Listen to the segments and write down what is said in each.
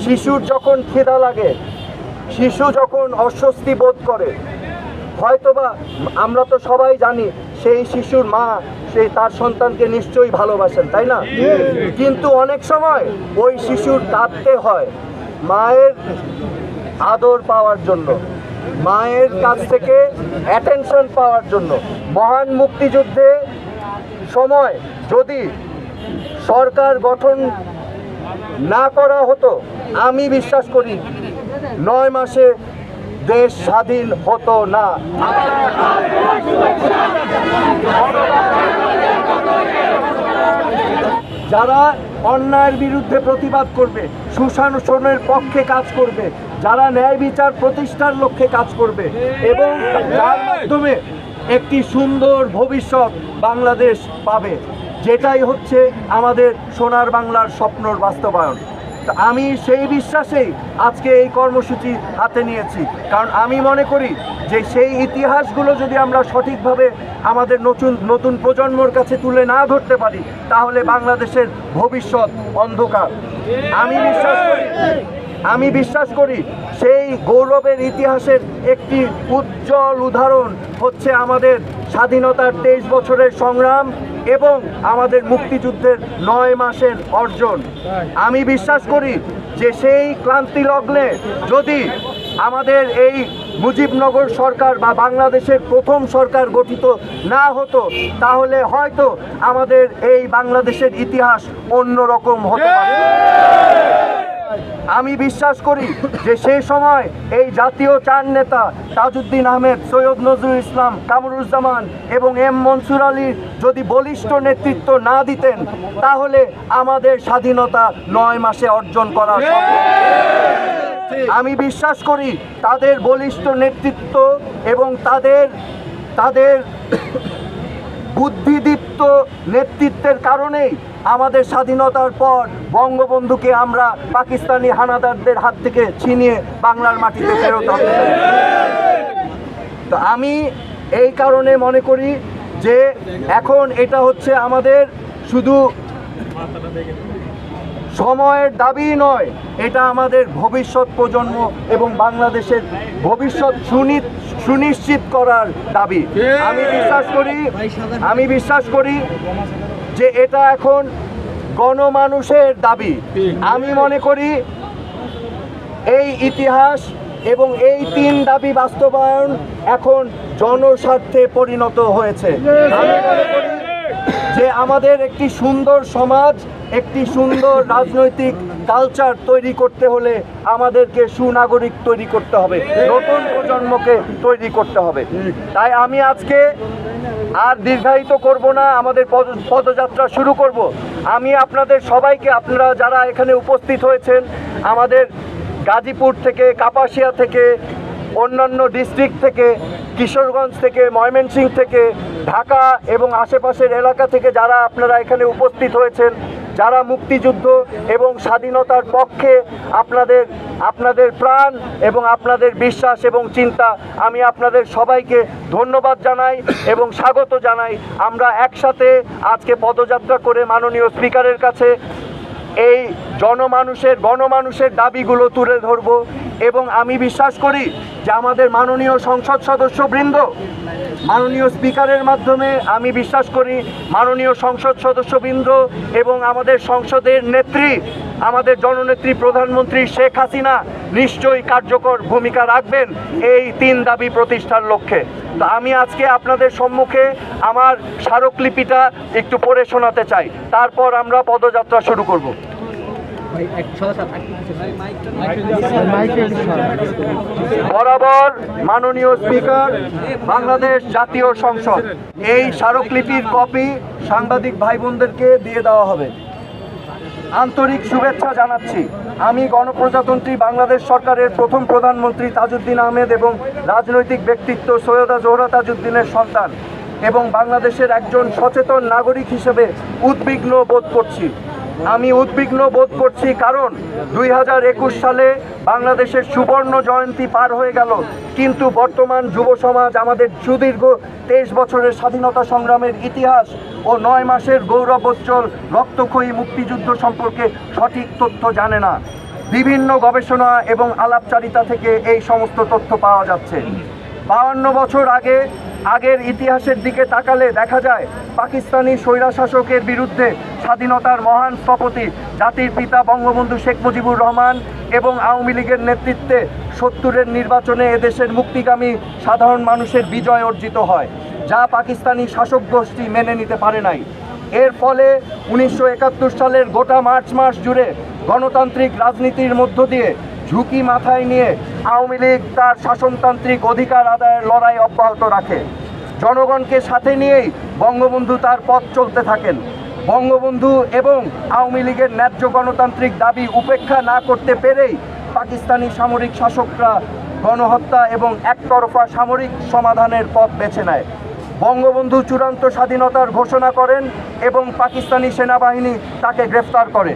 শিশুর যখন খিদা লাগে, শিশু যখন অস্বস্তি বোধ করে, হয়তোবা আমরা তো সবাই জানি সেই শিশুর মা সেই তার সন্তানকে নিশ্চয়ই ভালোবাসেন, তাই না? কিন্তু অনেক সময় ওই শিশুর কাঁদতে হয় মায়ের আদর পাওয়ার জন্য, মায়ের কাছ থেকে অ্যাটেনশন পাওয়ার জন্য। মহান মুক্তিযুদ্ধে সময় যদি সরকার গঠন না করা হতো, আমি বিশ্বাস করি 9 মাসে দেশ স্বাধীন হতো না। যারা অন্যায়ের বিরুদ্ধে প্রতিবাদ করবে, সুশাসনের পক্ষে কাজ করবে, যারা ন্যায় বিচার প্রতিষ্ঠার লক্ষ্যে কাজ করবে এবং যার মাধ্যমে একটি সুন্দর ভবিষ্যৎ বাংলাদেশ পাবে, যেটাই হচ্ছে আমাদের সোনার বাংলার স্বপ্নর বাস্তবায়ন। আমি সেই বিশ্বাসেই আজকে এই কর্মসূচি হাতে নিয়েছি, কারণ আমি মনে করি যে সেই ইতিহাসগুলো যদি আমরা সঠিকভাবে আমাদের নতুন প্রজন্মর কাছে তুলে না ধরতে পারি, তাহলে বাংলাদেশের ভবিষ্যৎ অন্ধকার। আমি বিশ্বাস করি সেই গৌরবের ইতিহাসের একটি উজ্জ্বল উদাহরণ হচ্ছে আমাদের স্বাধীনতার 23 বছরের সংগ্রাম এবং আমাদের মুক্তিযুদ্ধের 9 মাসের অর্জন। আমি বিশ্বাস করি যে সেই ক্লান্তি লগ্নে যদি আমাদের এই মুজিবনগর সরকার বা বাংলাদেশের প্রথম সরকার গঠিত না হতো, তাহলে হয়তো আমাদের এই বাংলাদেশের ইতিহাস অন্যরকম হতে পারত। আমি বিশ্বাস করি যে সেই সময় এই জাতীয় 4 নেতা তাজউদ্দিন আহমেদ, সৈয়দ নজরুল ইসলাম, কামরুজ্জামান এবং এম মনসুর আলীর যদি বলিষ্ঠ নেতৃত্ব না দিতেন, তাহলে আমাদের স্বাধীনতা 9 মাসে অর্জন করা সম্ভব। আমি বিশ্বাস করি তাদের বলিষ্ঠ নেতৃত্ব এবং তাদের বুদ্ধিদীপ্ত নেতৃত্বের কারণেই আমাদের স্বাধীনতার পর বঙ্গবন্ধুকে আমরা পাকিস্তানি হানাদারদের হাত থেকে ছিনিয়ে বাংলার মাটিতে ফেরত আনতে পারি। তো আমি এই কারণে মনে করি যে এখন এটা হচ্ছে আমাদের শুধু সময়ের দাবি নয়, এটা আমাদের ভবিষ্যৎ প্রজন্ম এবং বাংলাদেশের ভবিষ্যৎ সুনিশ্চিত করার দাবি। আমি বিশ্বাস করি যে এটা এখন গণমানুষের দাবি। আমি মনে করি এই ইতিহাস এবং এই 3 দাবি বাস্তবায়ন এখন জনস্বার্থে পরিণত হয়েছে। আমি মনে করি যে আমাদের একটি সুন্দর সমাজ, একটি সুন্দর রাজনৈতিক কালচার তৈরি করতে হলে আমাদেরকে সুনাগরিক তৈরি করতে হবে, নতুন প্রজন্মকে তৈরি করতে হবে। তাই আমি আজকে আর দীর্ঘায়িত করব না, আমাদের পদযাত্রা শুরু করব। আমি আপনাদের সবাইকে, আপনারা যারা এখানে উপস্থিত হয়েছেন, আমাদের গাজীপুর থেকে, কাপাসিয়া থেকে, অন্যান্য ডিস্ট্রিক্ট থেকে, কিশোরগঞ্জ থেকে, ময়মনসিংহ থেকে, ঢাকা এবং আশেপাশের এলাকা থেকে যারা আপনারা এখানে উপস্থিত হয়েছেন, যারা মুক্তিযুদ্ধ এবং স্বাধীনতার পক্ষে আপনাদের প্রাণ এবং আপনাদের বিশ্বাস এবং চিন্তা, আমি আপনাদের সবাইকে ধন্যবাদ জানাই এবং স্বাগত জানাই। আমরা একসাথে আজকে পদযাত্রা করে মাননীয় স্পিকারের কাছে এই গণমানুষের দাবিগুলো তুলে ধরব এবং আমি বিশ্বাস করি যে আমাদের মাননীয় সংসদ সদস্যবৃন্দ, মাননীয় স্পিকারের মাধ্যমে আমি বিশ্বাস করি মাননীয় সংসদ সদস্যবৃন্দ এবং আমাদের সংসদের নেত্রী, আমাদের জননেত্রী প্রধানমন্ত্রী শেখ হাসিনা নিশ্চয়ই কার্যকর ভূমিকা রাখবেন এই 3 দাবি প্রতিষ্ঠার লক্ষ্যে। তো আমি আজকে আপনাদের সম্মুখে আমার স্মারকলিপিটা একটু পড়ে শোনাতে চাই, তারপর আমরা পদযাত্রা শুরু করব। বরাবর মাননীয় স্পিকার, বাংলাদেশ জাতীয় সংসদ, এই স্মারকলিপির কপি সাংবাদিক ভাই বোনদেরকে দিয়ে দেওয়া হবে। আন্তরিক শুভেচ্ছা জানাচ্ছি। আমি গণপ্রজাতন্ত্রী বাংলাদেশ সরকারের প্রথম প্রধানমন্ত্রী তাজউদ্দিন আহমেদ এবং রাজনৈতিক ব্যক্তিত্ব সৈয়দা জোহরা তাজউদ্দিনের সন্তান এবং বাংলাদেশের একজন সচেতন নাগরিক হিসেবে উদ্বিগ্ন বোধ করছি। আমি উদ্বিগ্ন বোধ করছি কারণ 2021 সালে বাংলাদেশের সুবর্ণ জয়ন্তী পার হয়ে গেল, কিন্তু বর্তমান যুব সমাজ আমাদের সুদীর্ঘ 23 বছরের স্বাধীনতা সংগ্রামের ইতিহাস ও 9 মাসের গৌরবোজ্জ্বল রক্তক্ষয়ী মুক্তিযুদ্ধ সম্পর্কে সঠিক তথ্য জানে না। বিভিন্ন গবেষণা এবং আলাপচারিতা থেকে এই সমস্ত তথ্য পাওয়া যাচ্ছে। 52 বছর আগের ইতিহাসের দিকে তাকালে দেখা যায় পাকিস্তানি স্বৈরশাসকের বিরুদ্ধে স্বাধীনতার মহান স্থপতি জাতির পিতা বঙ্গবন্ধু শেখ মুজিবুর রহমান এবং আওয়ামী লীগের নেতৃত্বে 70-এর নির্বাচনে এদেশের মুক্তিগামী সাধারণ মানুষের বিজয় অর্জিত হয়, যা পাকিস্তানি শাসক গোষ্ঠী মেনে নিতে পারে নাই। এর ফলে 1971 সালের গোটা মার্চ মাস জুড়ে গণতান্ত্রিক রাজনীতির মধ্য দিয়ে ঝুঁকি মাথায় নিয়ে আওয়ামী লীগ তার শাসনতান্ত্রিক অধিকার আদায়ের লড়াই অব্যাহত রাখে। জনগণকে সাথে নিয়েই বঙ্গবন্ধু তার পথ চলতে থাকেন। বঙ্গবন্ধু এবং আওয়ামী লীগের ন্যায্য গণতান্ত্রিক দাবি উপেক্ষা না করতে পেরেই পাকিস্তানি সামরিক শাসকরা গণহত্যা এবং একতরফা সামরিক সমাধানের পথ বেছে নেয়। বঙ্গবন্ধু চূড়ান্ত স্বাধীনতার ঘোষণা করেন এবং পাকিস্তানি সেনাবাহিনী তাকে গ্রেফতার করে।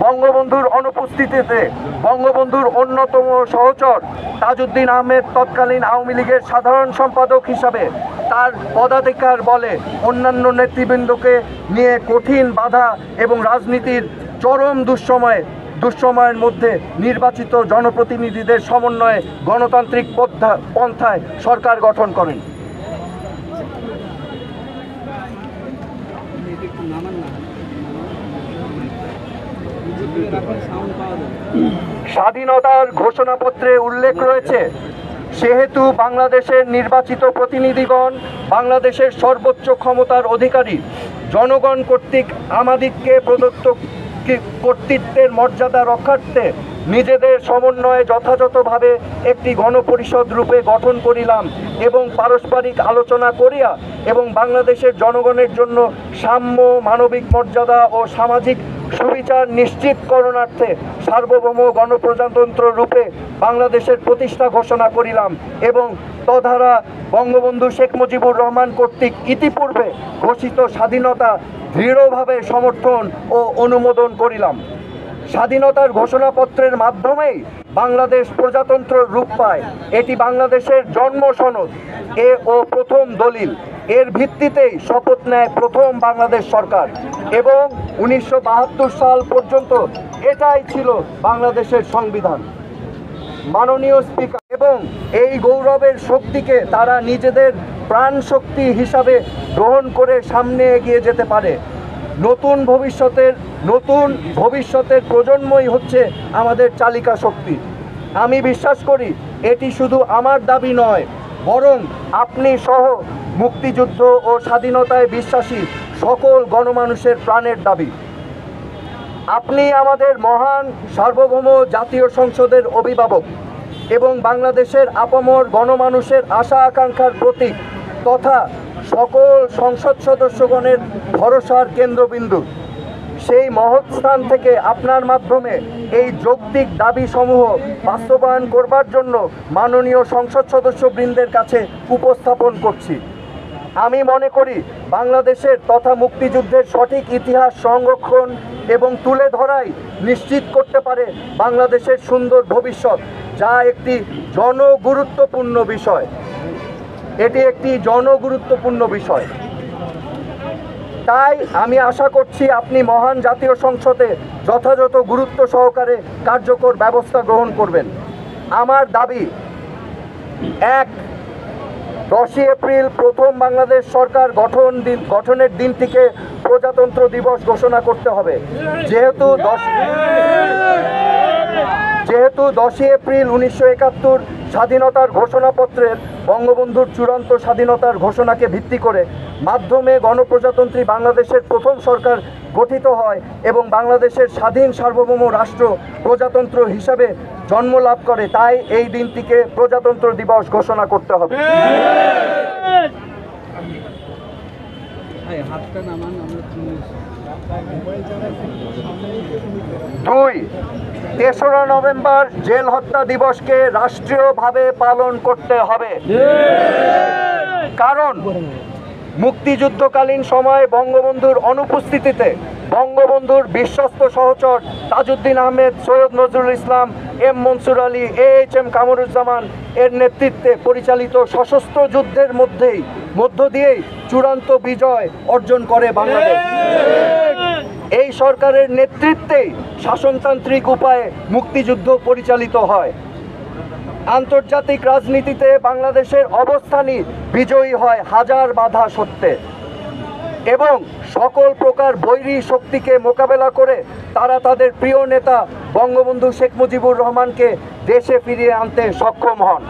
বঙ্গবন্ধুর অনুপস্থিতিতে বঙ্গবন্ধুর অন্যতম সহচর তাজউদ্দিন আহমেদ তৎকালীন আওয়ামী লীগের সাধারণ সম্পাদক হিসাবে তার পদাধিকার বলে অন্যান্য নেতৃবৃন্দকে নিয়ে কঠিন বাধা এবং রাজনীতির চরম দুঃসময়ের মধ্যে নির্বাচিত জনপ্রতিনিধিদের সমন্বয়ে গণতান্ত্রিক পন্থায় সরকার গঠন করেন। স্বাধীনতার ঘোষণাপত্রে উল্লেখ রয়েছে, সেহেতু বাংলাদেশের নির্বাচিত প্রতিনিধিগণ বাংলাদেশের সর্বোচ্চ ক্ষমতার অধিকারী, জনগণ কর্তৃক আমাদিগকে প্রদত্ত কর্তৃত্বের মর্যাদা রক্ষার্থে নিজেদের সমন্বয়ে যথাযথভাবে একটি গণপরিষদ রূপে গঠন করিলাম এবং পারস্পরিক আলোচনা করিয়া এবং বাংলাদেশের জনগণের জন্য সাম্য, মানবিক মর্যাদা ও সামাজিক সুবিচার নিশ্চিতকরণার্থে সার্বভৌম গণপ্রজাতন্ত্র রূপে বাংলাদেশের প্রতিষ্ঠা ঘোষণা করিলাম এবং তদ্বারা বঙ্গবন্ধু শেখ মুজিবুর রহমান কর্তৃক ইতিপূর্বে ঘোষিত স্বাধীনতা দৃঢ়ভাবে সমর্থন ও অনুমোদন করিলাম। স্বাধীনতার ঘোষণাপত্রের মাধ্যমেই বাংলাদেশ প্রজাতন্ত্র রূপ পায়। এটি বাংলাদেশের জন্ম সনদ ও প্রথম দলিল। এর ভিত্তিতেই শপথ নেয় প্রথম বাংলাদেশ সরকার এবং 1972 সাল পর্যন্ত এটাই ছিল বাংলাদেশের সংবিধান। মাননীয় স্পিকার, এবং এই গৌরবের শক্তিকে তারা নিজেদের প্রাণ শক্তি হিসাবে গ্রহণ করে সামনে এগিয়ে যেতে পারে। নতুন ভবিষ্যতের প্রজন্মই হচ্ছে আমাদের চালিকা শক্তি। আমি বিশ্বাস করি এটি শুধু আমার দাবি নয়, বরং আপনি সহ মুক্তিযুদ্ধ ও স্বাধীনতায় বিশ্বাসী সকল গণমানুষের প্রাণের দাবি। আপনি আমাদের মহান সার্বভৌম জাতীয় সংসদের অভিভাবক এবং বাংলাদেশের আপামর গণমানুষের আশা আকাঙ্ক্ষার প্রতীক তথা সকল সংসদ সদস্যগণের ভরসার কেন্দ্রবিন্দু। সেই মহৎ স্থান থেকে আপনার মাধ্যমে এই যৌক্তিক দাবিসমূহ বাস্তবায়ন করবার জন্য মাননীয় সংসদ সদস্যবৃন্দের কাছে উপস্থাপন করছি। আমি মনে করি বাংলাদেশের তথা মুক্তিযুদ্ধের সঠিক ইতিহাস সংরক্ষণ এবং তুলে ধরাই নিশ্চিত করতে পারে বাংলাদেশের সুন্দর ভবিষ্যৎ, যা একটি জনগুরুত্বপূর্ণ বিষয়। এটি একটি জনগুরুত্বপূর্ণ বিষয়। তাই আমি আশা করছি আপনি মহান জাতীয় সংসদে যথাযথ গুরুত্ব সহকারে কার্যকর ব্যবস্থা গ্রহণ করবেন। আমার দাবি, 1, 10 এপ্রিল প্রথম বাংলাদেশ সরকার গঠনের দিনটিকে প্রজাতন্ত্র দিবস ঘোষণা করতে হবে। যেহেতু 10 এপ্রিল 1971 স্বাধীনতার ঘোষণাপত্রের বঙ্গবন্ধুর চূড়ান্ত স্বাধীনতার ঘোষণাকে ভিত্তি করে মাধ্যমে গণপ্রজাতন্ত্রী বাংলাদেশের প্রথম সরকার গঠিত হয় এবং বাংলাদেশের স্বাধীন সার্বভৌম রাষ্ট্র প্রজাতন্ত্র হিসাবে জন্ম লাভ করে, তাই এই দিনটিকে প্রজাতন্ত্র দিবস ঘোষণা করতে হবে। 2, 3রা নভেম্বর জেল হত্যা দিবসকে রাষ্ট্রীয়ভাবে পালন করতে হবে। কারণ মুক্তিযুদ্ধকালীন সময়ে বঙ্গবন্ধুর অনুপস্থিতিতে বঙ্গবন্ধুর বিশ্বস্ত সহচর তাজউদ্দিন আহমেদ, সৈয়দ নজরুল ইসলাম, এম মনসুর আলী, AHM কামরুজ্জামান এর নেতৃত্বে পরিচালিত সশস্ত্র যুদ্ধের মধ্য দিয়েই চূড়ান্ত বিজয় অর্জন করে বাংলাদেশ। এই সরকারের নেতৃত্বেই শাসনতান্ত্রিক উপায়ে মুক্তিযুদ্ধ পরিচালিত হয়। আন্তর্জাতিক রাজনীতিতে বাংলাদেশের অবস্থানই বিজয়ী হয় হাজার বাধা সত্ত্বে, এবং সকল প্রকার বৈরী শক্তিকে মোকাবেলা করে তারা তাদের প্রিয় নেতা বঙ্গবন্ধু শেখ মুজিবুর রহমানকে দেশে ফিরিয়ে আনতে সক্ষম হন।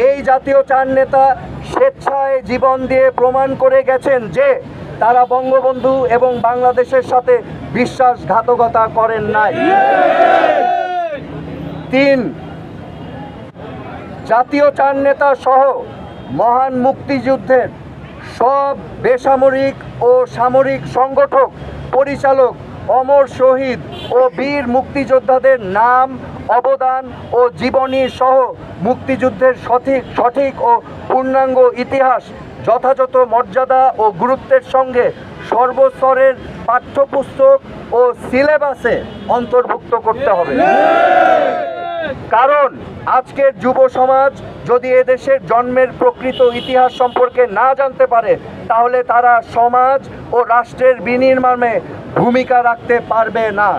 এই জাতীয় চার নেতা স্বেচ্ছায় জীবন দিয়ে প্রমাণ করে গেছেন যে তারা বঙ্গবন্ধু এবং বাংলাদেশের সাথে বিশ্বাসঘাতকতা করেন নাই। 3, জাতীয় চার নেতা সহ মহান মুক্তিযুদ্ধের সব বেসামরিক ও সামরিক সংগঠক, পরিচালক, অমর শহীদ ও বীর মুক্তিযোদ্ধাদের নাম, অবদান ও জীবনী সহ মুক্তিযুদ্ধের সঠিক ও পূর্ণাঙ্গ ইতিহাস যথাযথ মর্যাদা ও গুরুত্বের সঙ্গে সর্বস্তরের পাঠ্যপুস্তক ও সিলেবাসে অন্তর্ভুক্ত করতে হবে। কারণ আজকের যুব সমাজ যদি এদেশের জন্মের প্রকৃত ইতিহাস সম্পর্কে না জানতে পারে, তাহলে তারা সমাজ ও রাষ্ট্রের বিনির্মাণে ভূমিকা রাখতে পারবে না।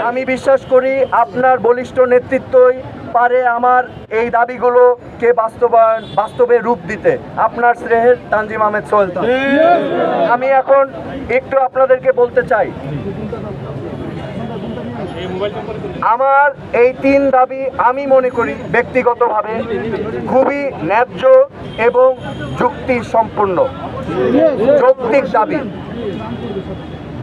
আমি বিশ্বাস করি আপনার বলিষ্ঠ নেতৃত্বই পারে আমার এই দাবিগুলোকে বাস্তবে রূপ দিতে। আপনার স্নেহের তানজিম আহমেদ সোহেল। আমি এখন একটু আপনাদেরকে বলতে চাই, আমার এই 3 দাবি আমি মনে করি ব্যক্তিগতভাবে খুবই ন্যায্য এবং যুক্তিসম্পন্ন, যৌক্তিক দাবি।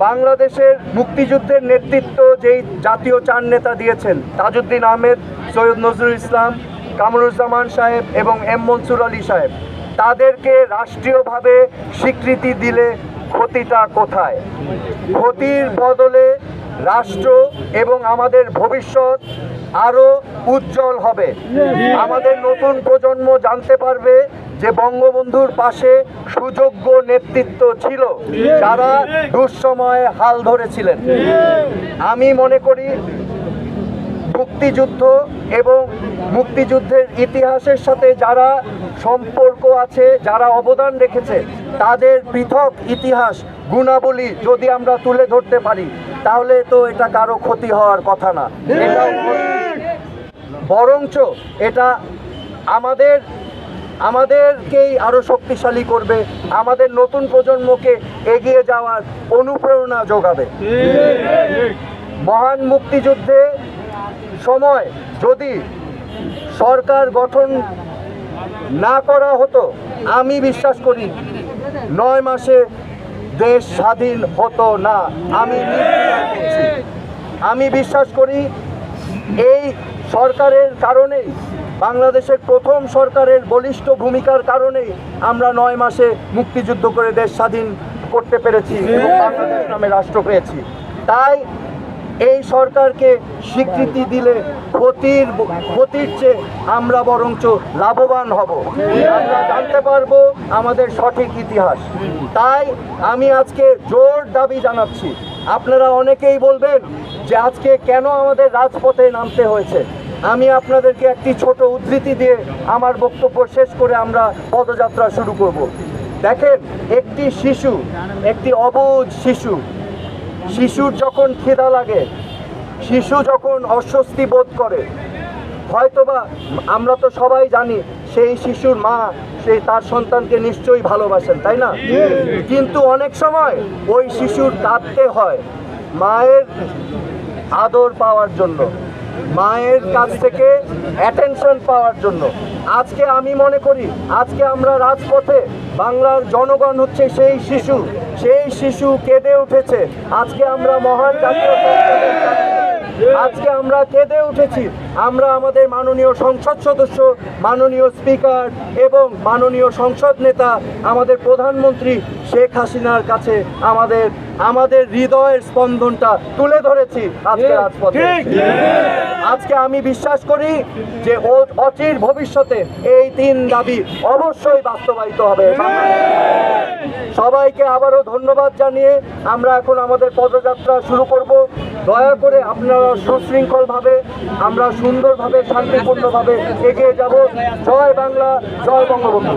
বাংলাদেশের মুক্তিযুদ্ধের নেতৃত্ব যেই জাতীয় চার নেতা দিয়েছেন, তাজউদ্দিন আহমেদ, সৈয়দ নজরুল ইসলাম, কামরুজ্জামান সাহেব এবং এম মনসুর আলী সাহেব, তাদেরকে রাষ্ট্রীয়ভাবে স্বীকৃতি দিলে ক্ষতিটা কোথায়? ক্ষতির বদলে রাষ্ট্র এবং আমাদের ভবিষ্যৎ আরো উজ্জ্বল হবে। আমাদের নতুন প্রজন্ম জানতে পারবে যে বঙ্গবন্ধুর পাশে সুযোগ্য নেতৃত্ব ছিল, যারা দুঃসময়ে হাল ধরেছিলেন। আমি মনে করি মুক্তিযুদ্ধ এবং মুক্তিযুদ্ধের ইতিহাসের সাথে যারা সম্পর্ক আছে, যারা অবদান রেখেছে, তাদের পৃথক ইতিহাস গুণাবলী যদি আমরা তুলে ধরতে পারি, তাহলে তো এটা কারো ক্ষতি হওয়ার কথা না। এটা বরঞ্চ এটা আমাদেরকেই আরো শক্তিশালী করবে, আমাদের নতুন প্রজন্মকে এগিয়ে যাওয়ার অনুপ্রেরণা যোগাবে। মহান মুক্তিযুদ্ধে সময় যদি সরকার গঠন না করা হতো, আমি বিশ্বাস করি 9 মাসে দেশ স্বাধীন হতো না। আমি বিশ্বাস করি এই সরকারের কারণেই, বাংলাদেশের প্রথম সরকারের বলিষ্ঠ ভূমিকার কারণেই আমরা 9 মাসে মুক্তিযুদ্ধ করে দেশ স্বাধীন করতে পেরেছি এবং বাংলাদেশ নামে রাষ্ট্র পেয়েছি। তাই এই সরকারকে স্বীকৃতি দিলে ক্ষতির চেয়ে আমরা বরঞ্চ লাভবান হব। আমরা জানতে পারবো আমাদের সঠিক ইতিহাস। তাই আমি আজকে জোর দাবি জানাচ্ছি, আপনারা অনেকেই বলবেন যে আজকে কেন আমাদের রাজপথে নামতে হয়েছে। আমি আপনাদেরকে একটি ছোট উদ্ধৃতি দিয়ে আমার বক্তব্য শেষ করে আমরা পদযাত্রা শুরু করব। দেখেন, একটি শিশু, একটি অবুঝ শিশুর যখন খিদা লাগে, শিশু যখন অস্বস্তি বোধ করে, হয়তোবা আমরা তো সবাই জানি সেই শিশুর মা তার সন্তানকে নিশ্চয়ই ভালোবাসেন, তাই না? কিন্তু অনেক সময় ওই শিশুর কাঁদতে হয় মায়ের আদর পাওয়ার জন্য, মায়ের কাছ থেকে অ্যাটেনশন পাওয়ার জন্য। আজকে আমি মনে করি আজকে আমরা রাজপথে, বাংলার জনগণ হচ্ছে সেই শিশু কেঁদে উঠেছে। আজকে আমরা মহান জাতীয় আজকে আমরা কেঁদে উঠেছি। আমরা আমাদের মাননীয় সংসদ সদস্য, মাননীয় স্পিকার এবং মাননীয় সংসদ নেতা, আমাদের প্রধানমন্ত্রী শেখ হাসিনার কাছে আমাদের হৃদয়ের স্পন্দনটা তুলে ধরেছি আজকে রাজপথে। আজকে আমি বিশ্বাস করি যে অচির ভবিষ্যতে এই 3 দাবি অবশ্যই বাস্তবায়িত হবে। সবাইকে আবারও ধন্যবাদ জানিয়ে আমরা এখন আমাদের পদযাত্রা শুরু করব। দয়া করে আপনারা সুশৃঙ্খলভাবে, আমরা সুন্দরভাবে, শান্তিপূর্ণভাবে এগিয়ে যাব। জয় বাংলা, জয় বঙ্গবন্ধু।